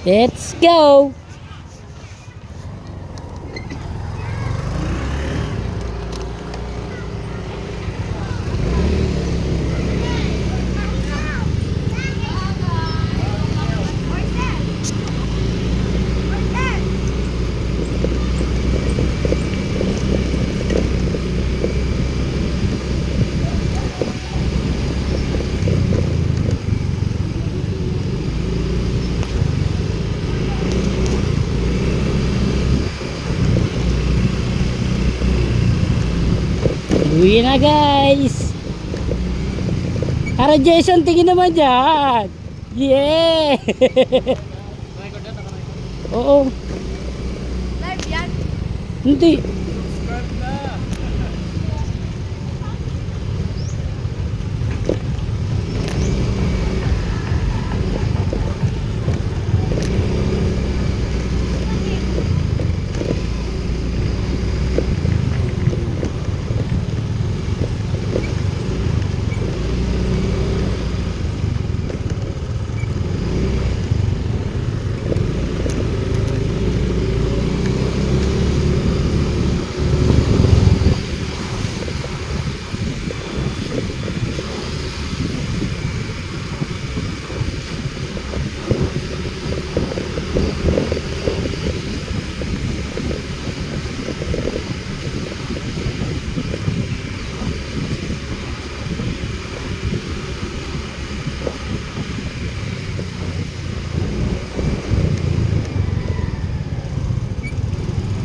Let's go! Uwi na guys. Tara Jason, tingin naman dyan. Yeah. Oo. Live yan? Hindi.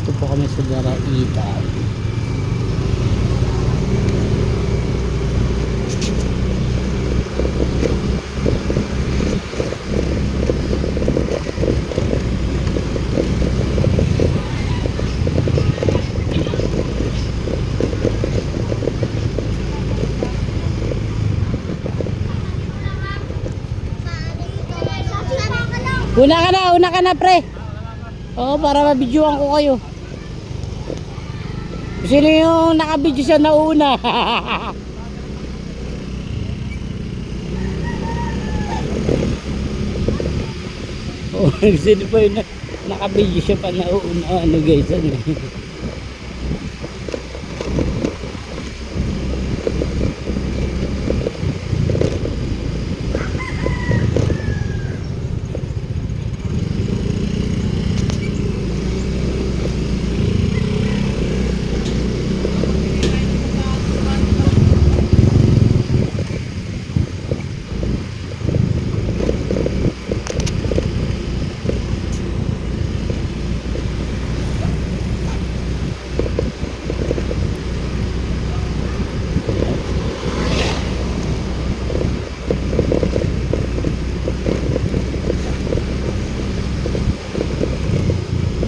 Ito po kami sa Daraitan. Una ka na pre. Oo, para mabidyoan ko kayo. Sino yung nakabidyo siya na una? Oo, sino pa yung nakabidyo siya pa na una? Ano guys, ano?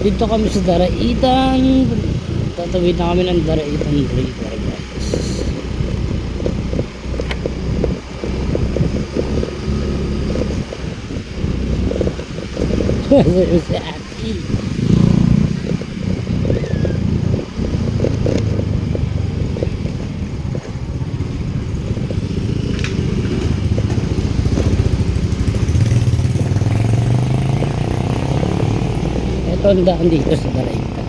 Dito kami sa Daraitan. Tatawid na kami ng Daraitan River guys. Si Ate. Ito ang daan dito sa Daraitan.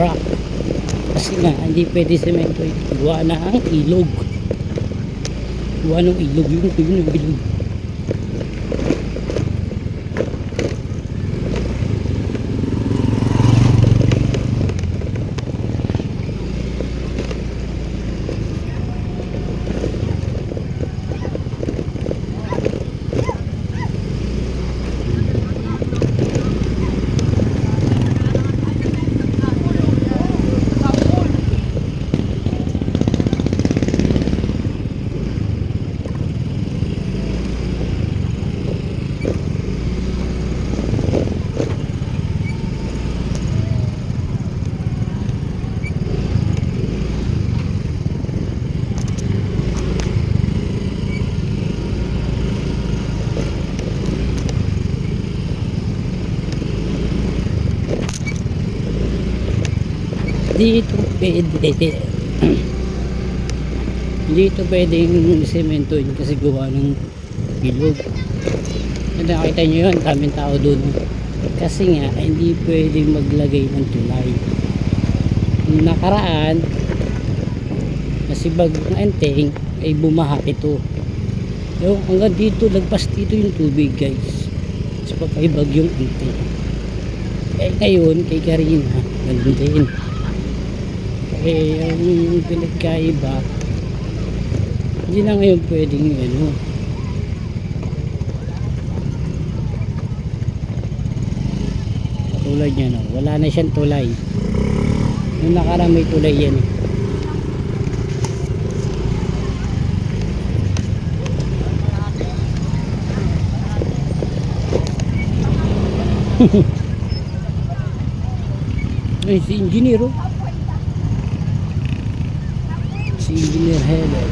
Rock. Kasi nga hindi pwede semento ito. Gawa na ang ilog. Gawa ng ilog. Yung ilog. Dito pwede dito pwedeng sementoin kasi gawa ng ilog. Ito, nakita nyo yun, daming tao dun. Kasi nga, hindi pwedeng maglagay ng tulay. Nung nakaraan, kasi bagong enteng, ay bumaha ito. Yung hanggang dito, lagpas dito yung tubig guys. Sa pagkaibagyong enteng. Eh ngayon, kay Karina, ganun din. Eh, ang pinagkaiba, hindi na ngayon pwedeng ano. Tulad niya no, wala na siyang tulay. Nung nakaraan may tulay yan eh. Ay, si engineer oh. Si engineer Helen.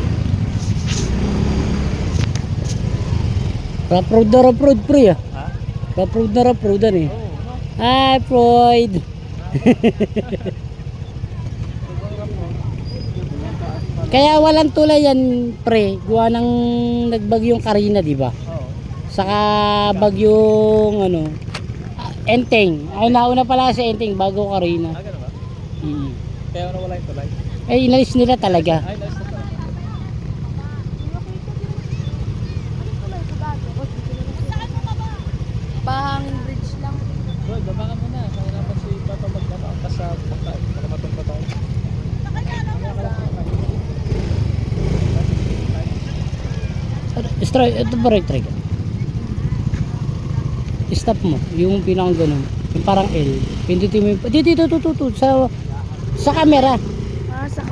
Raproad na raproad pre ah. Ha? Raproad na raproadan eh. Oo, no? Hi Floyd. Kaya walang tulay yan pre. Gawa ng nagbagyong Karina di ba? Oo. Saka bagyong ano Enteng. Ay nauna pala sa Enteng bago Karina. Ganun ba? Mm. Kaya wala yung tulay. Ay inalis nila talaga. Ay, nice na pala. Pahangin bridge lang. Bro, baba ka muna. Mahirapan si Papa magdamang sa pagkain. Para matumpa tayo. Strike, ito ba right trigger? Stop mo, yung pinakang ganun. Yung parang L. Pindutin mo yung, dito, sa camera. Ah, sa